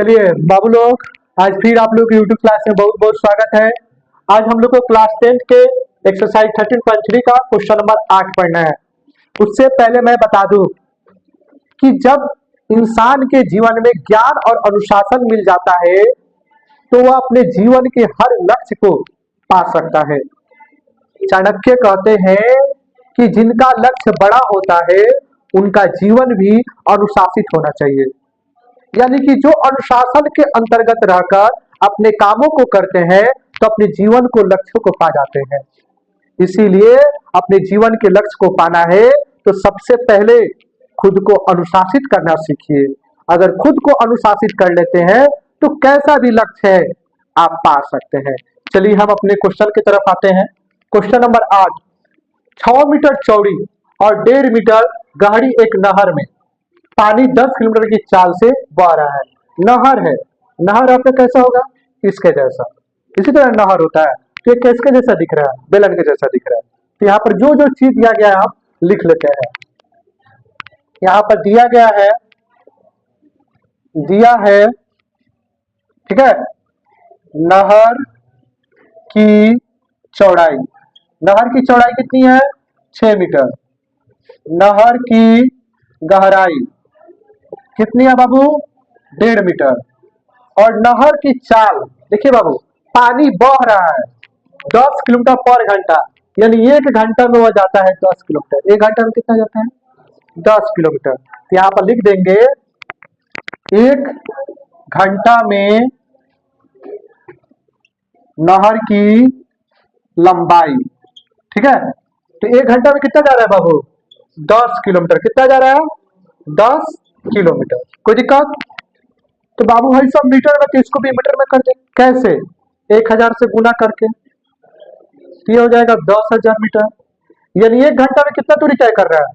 चलिए बाबू लोग, आज फिर आप लोग यूट्यूब क्लास में बहुत बहुत स्वागत है। आज हम लोग को क्लास 10 के एक्सरसाइज 13.3 का क्वेश्चन नंबर 8 पढ़ना है। उससे पहले मैं बता दूं कि जब इंसान के जीवन में ज्ञान और अनुशासन मिल जाता है तो वह अपने जीवन के हर लक्ष्य को पा सकता है। चाणक्य कहते हैं कि जिनका लक्ष्य बड़ा होता है उनका जीवन भी अनुशासित होना चाहिए। यानी कि जो अनुशासन के अंतर्गत रहकर अपने कामों को करते हैं तो अपने जीवन को लक्ष्यों को पा जाते हैं। इसीलिए अपने जीवन के लक्ष्य को पाना है तो सबसे पहले खुद को अनुशासित करना सीखिए। अगर खुद को अनुशासित कर लेते हैं तो कैसा भी लक्ष्य है आप पा सकते हैं। चलिए हम अपने क्वेश्चन की तरफ आते हैं। क्वेश्चन नंबर 8, 6 मीटर चौड़ी और 1.5 मीटर गहरी एक नहर में पानी 10 किलोमीटर की चाल से बह रहा है। नहर है, नहर आपका कैसा होगा? इसके जैसा। इसी तरह नहर होता है तो ये किसके जैसा दिख रहा है? बेलन के जैसा दिख रहा है। तो यहाँ पर जो जो चीज दिया गया है आप लिख लेते हैं। यहाँ पर दिया है ठीक है, नहर की चौड़ाई। नहर की चौड़ाई कितनी है? 6 मीटर। नहर की गहराई कितनी है बाबू? 1.5 मीटर। और नहर की चाल देखिए बाबू, पानी बह रहा है 10 किलोमीटर पर घंटा, यानी 1 घंटा में वह जाता है 10 किलोमीटर। 1 घंटा में कितना जाता है? 10 किलोमीटर। तो यहाँ पर लिख देंगे 1 घंटा में नहर की लंबाई। ठीक है, तो 1 घंटा में कितना जा रहा है बाबू? 10 किलोमीटर। कितना जा रहा है? 10 किलोमीटर। कोई दिक्कत? तो बाबू भाई सब मीटर में, तो इसको भी मीटर में कर दे। कैसे? 1000 से गुना करके तो ये हो जाएगा 10,000 मीटर। यानी 1 घंटा में कितना दूरी तय कर रहा है?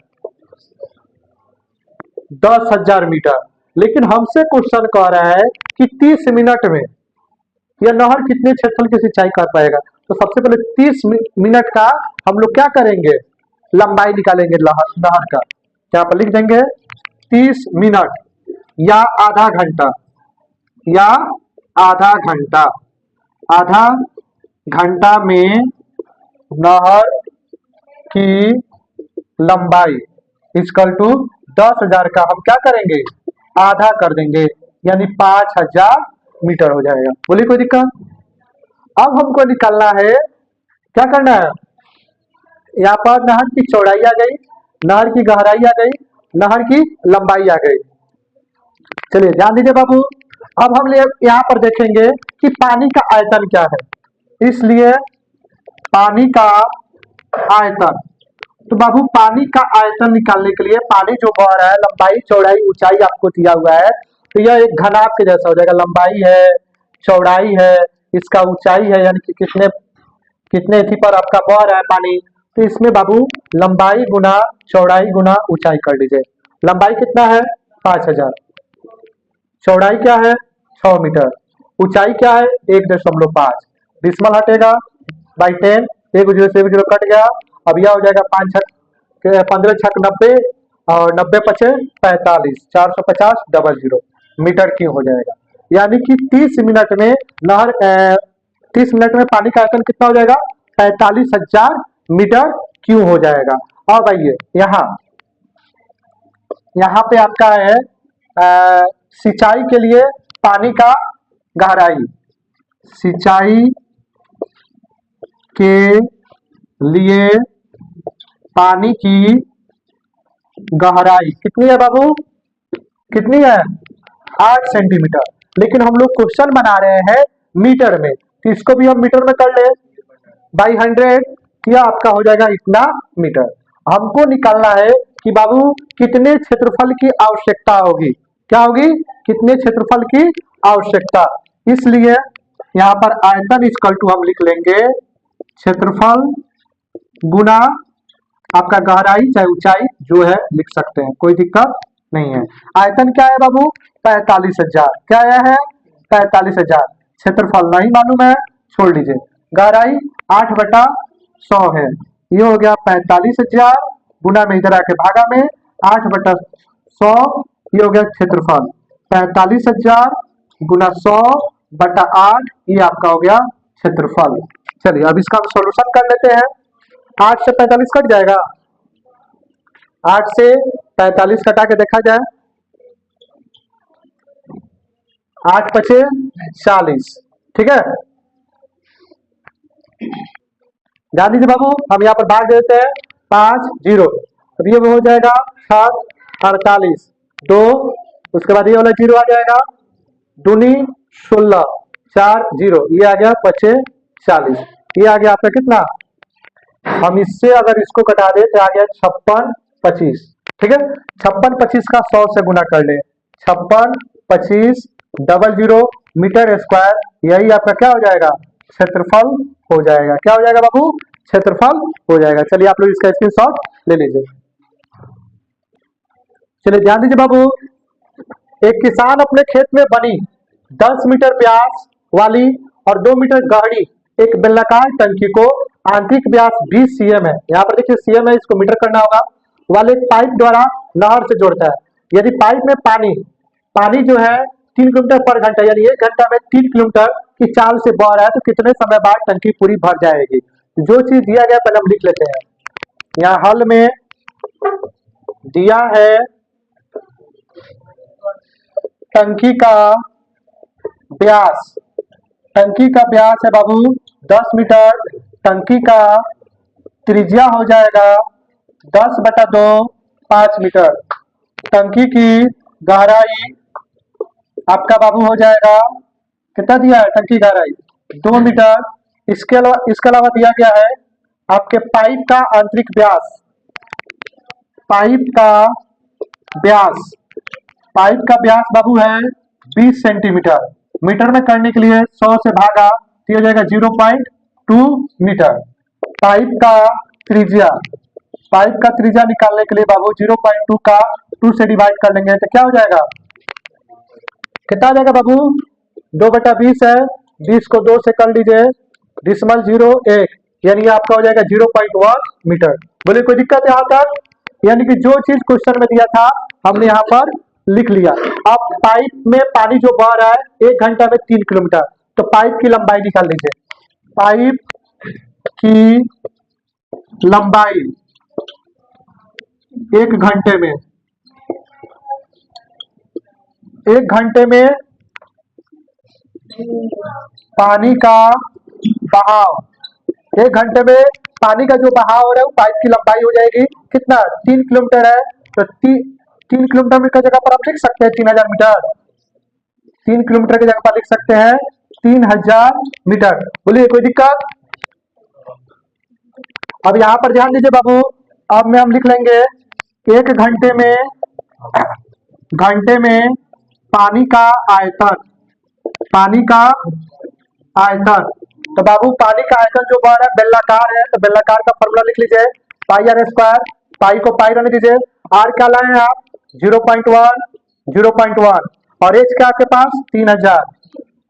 10,000 मीटर। लेकिन हमसे क्वेश्चन कह रहा है कि 30 मिनट में यह नहर कितने क्षेत्रफल की सिंचाई कर पाएगा। तो सबसे पहले 30 मिनट का हम लोग क्या करेंगे? लंबाई निकालेंगे नहर का। यहाँ पर लिख देंगे 30 मिनट या आधा घंटा, या आधा घंटा। आधा घंटा में नहर की लंबाई इक्वल टू 10,000 का हम क्या करेंगे? आधा कर देंगे, यानी 5,000 मीटर हो जाएगा। बोलिए कोई दिक्कत? अब हमको निकालना है, क्या करना है? यहाँ पर नहर की चौड़ाई आ गई, नहर की गहराई आ गई, नहर की लंबाई आ गई। चलिए ध्यान दीजिए बाबू, अब हम यहाँ पर देखेंगे कि पानी का आयतन क्या है। इसलिए पानी का आयतन, तो बाबू पानी का आयतन निकालने के लिए पानी जो बह रहा है, लंबाई चौड़ाई ऊंचाई आपको दिया हुआ है, तो यह एक घनाभ के जैसा हो जाएगा। लंबाई है, चौड़ाई है, इसका ऊंचाई है, यानी कि कितने थी पर आपका बह रहा है पानी। तो इसमें बाबू लंबाई गुना चौड़ाई गुना ऊंचाई कर लीजिए। लंबाई कितना है? 5,000। चौड़ाई क्या है? 6 मीटर। ऊंचाई क्या है? 1.5। डिसमल हटेगा बाई 10, 1 0 से 1 0 कट गया। अब यह हो जाएगा 5 छक 15 छक 90 और 90 पचे 45, 450 00 मीटर क्यों हो जाएगा। यानी कि 30 मिनट में नहर 30 मिनट में पानी का आयतन कितना हो जाएगा? 45,000 मीटर क्यों हो जाएगा। अब आइए यहाँ पे आपका है सिंचाई के लिए पानी का गहराई। सिंचाई के लिए पानी की गहराई कितनी है बाबू? कितनी है? 8 सेंटीमीटर। लेकिन हम लोग क्वेश्चन बना रहे हैं मीटर में, तो इसको भी हम मीटर में कर ले बाई 100, यह आपका हो जाएगा इतना मीटर। हमको निकालना है कि बाबू कितने क्षेत्रफल की आवश्यकता होगी। क्या होगी? कितने क्षेत्रफल की आवश्यकता। इसलिए यहाँ पर आयतन इक्वल टू हम लिख लेंगे क्षेत्रफल गुना आपका गहराई चाहे ऊंचाई जो है लिख सकते हैं, कोई दिक्कत नहीं है। आयतन क्या है बाबू? 45,000। क्या आया है? 45,000। क्षेत्रफल नहीं मालूम है, छोड़ लीजिए। गहराई 8/100 है, ये हो गया 45,000 गुना में इधर आके भागा में 8/100, ये हो गया क्षेत्रफल। 45,000 गुना 100/8, ये आपका हो गया क्षेत्रफल। चलिए अब इसका हम सॉल्यूशन कर लेते हैं। 8 से 45 कट जाएगा, 8 से 45 कटा के देखा जाए, 8 पचे 40, ठीक है। ध्यान दीजिए बाबू, हम यहाँ पर भाग देते हैं 5 0, अब ये हो जाएगा 7 48 2, उसके बाद ये वाला 0 आ जाएगा, दूनी 16 4 0, ये आ गया 25 40, ये आ गया आपका कितना, हम इससे अगर इसको कटा दे तो आ गया 56 25, ठीक है। 56 25 का 100 से गुना कर ले, 56 25 00 मीटर स्क्वायर, यही आपका क्या हो जाएगा, क्षेत्रफल हो जाएगा। क्या हो जाएगा बाबू, क्षेत्रफल हो जाएगा। चलिए आप लोग इसका स्क्रीनशॉट ले लीजिए। चलिए ध्यान दीजिए बाबू, एक किसान अपने खेत में बनी 10 मीटर व्यास वाली और 2 मीटर गहरी एक बेलनाकार टंकी को आंतरिक व्यास 20 cm है, यहाँ पर देखिए cm है, इसको मीटर करना होगा, वाले पाइप द्वारा नहर से जोड़ता है। यदि पाइप में पानी जो है 3 किलोमीटर पर घंटा यानी 1 घंटा में 3 किलोमीटर की चाल से बह रहा है तो कितने समय बाद टंकी पूरी भर जाएगी। जो चीज दिया गया पहले हम लिख लेते हैं। यहाँ हल में दिया है टंकी का व्यास, टंकी का व्यास है बाबू 10 मीटर, टंकी का त्रिज्या हो जाएगा 10/2 5 मीटर, टंकी की गहराई आपका बाबू हो जाएगा, कितना दिया है टंकी गहराई 2 मीटर। इसके अलावा दिया गया है आपके पाइप का आंतरिक व्यास, पाइप का व्यास बाबू है 20 सेंटीमीटर, मीटर में करने के लिए 100 से भागा तो हो जाएगा 0.2 मीटर। पाइप का त्रिज्या निकालने के लिए बाबू 0.2 का 2 से डिवाइड कर लेंगे तो क्या हो जाएगा, कितना आ जाएगा बाबू, 2/20 है, 20 को 2 से कर लीजिए, 0.01 यानी आपका हो जाएगा 0.1 मीटर। बोले कोई दिक्कत यहाँ तक, यानी कि जो चीज क्वेश्चन में दिया था हमने यहाँ पर लिख लिया। अब पाइप में पानी जो बह रहा है 1 घंटा में 3 किलोमीटर, तो पाइप की लंबाई निकाल लीजिए। पाइप की लंबाई 1 घंटे में, 1 घंटे में पानी का बहाव, 1 घंटे में पानी का जो बहाव हो रहा है वो पाइप की लंबाई हो जाएगी कितना, 3 किलोमीटर है, तो 3 किलोमीटर की जगह पर आप लिख सकते हैं 3000 मीटर, 3 किलोमीटर की जगह पर लिख सकते हैं 3000 मीटर। बोलिए कोई दिक्कत। अब यहाँ पर ध्यान दीजिए बाबू, अब में हम लिख लेंगे 1 घंटे में पानी का आयतन, तो बाबू पानी का आयतन जो बह रहा है बेलनाकार है, तो बेलनाकार का फॉर्मूला लिख लीजिए, पाई आर स्क्वायर, पाई को पाई रहने दीजिए, आर क्या लाए आप 0.1 और एच क्या आपके पास 3000,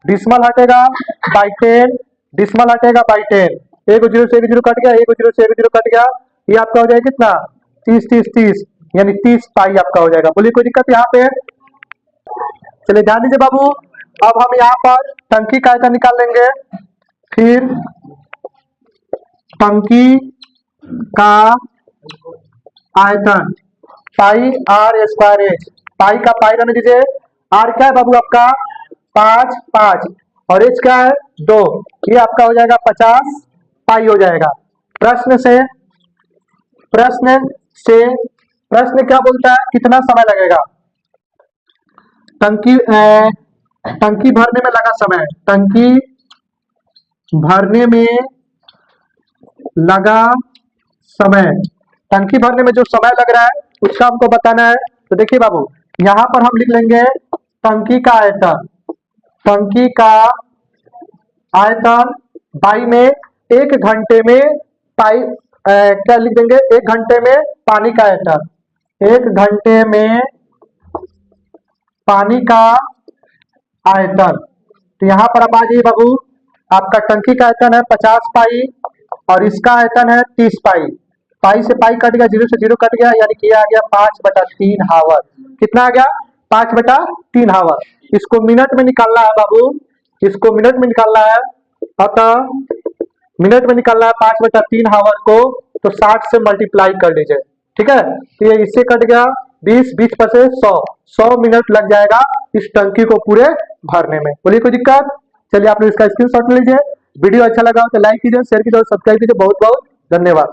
डिसमल हटेगा बाई 10, डिसमल हटेगा बाई 10, 1 0 से 1 0 कट गया, 1 0 से 1 0 कट गया, ये आपका हो जाएगा कितना 30 यानी 30 पाई आपका हो जाएगा। बोलिए कोई दिक्कत यहाँ पे। चलिए ध्यान दीजिए बाबू, अब हम यहाँ पर टंकी का आयतन निकाल लेंगे, फिर टंकी का आयतन पाई आर स्क्वायर एच, पाई का पाई रहने दीजिए, आर क्या है बाबू आपका 5 और एच क्या है 2, ये आपका हो जाएगा 50 पाई हो जाएगा। प्रश्न क्या बोलता है, कितना समय लगेगा, टंकी भरने में लगा समय, टंकी भरने में जो समय लग रहा है उसका हमको बताना है। तो देखिए बाबू, यहाँ पर हम लिख लेंगे टंकी का आयतन बाई में 1 घंटे में क्या लिख देंगे, 1 घंटे में पानी का आयतन, 1 घंटे में पानी का आयतन। तो यहाँ पर अब आ जाइए बाबू, आपका टंकी का आयतन है 50 पाई और इसका आयतन है 30 पाई, पाई से पाई कट गया, 0 से 0 कट गया, यानी कि आ गया 5/3 हावर, कितना आ गया 5/3 हावर। इसको मिनट में निकालना है बाबू, इसको मिनट में निकालना है। अतः मिनट में निकालना है 5/3 हावर को, तो 60 से मल्टीप्लाई कर लीजिए, ठीक है। तो ये इससे कट गया 20, 20 पर से 100 मिनट लग जाएगा इस टंकी को पूरे भरने में। बोलिए कोई दिक्कत? चलिए आप लोग इसका स्क्रीनशॉट ले लीजिए। वीडियो अच्छा लगा हो तो लाइक कीजिए, शेयर कीजिए और सब्सक्राइब कीजिए। बहुत बहुत धन्यवाद।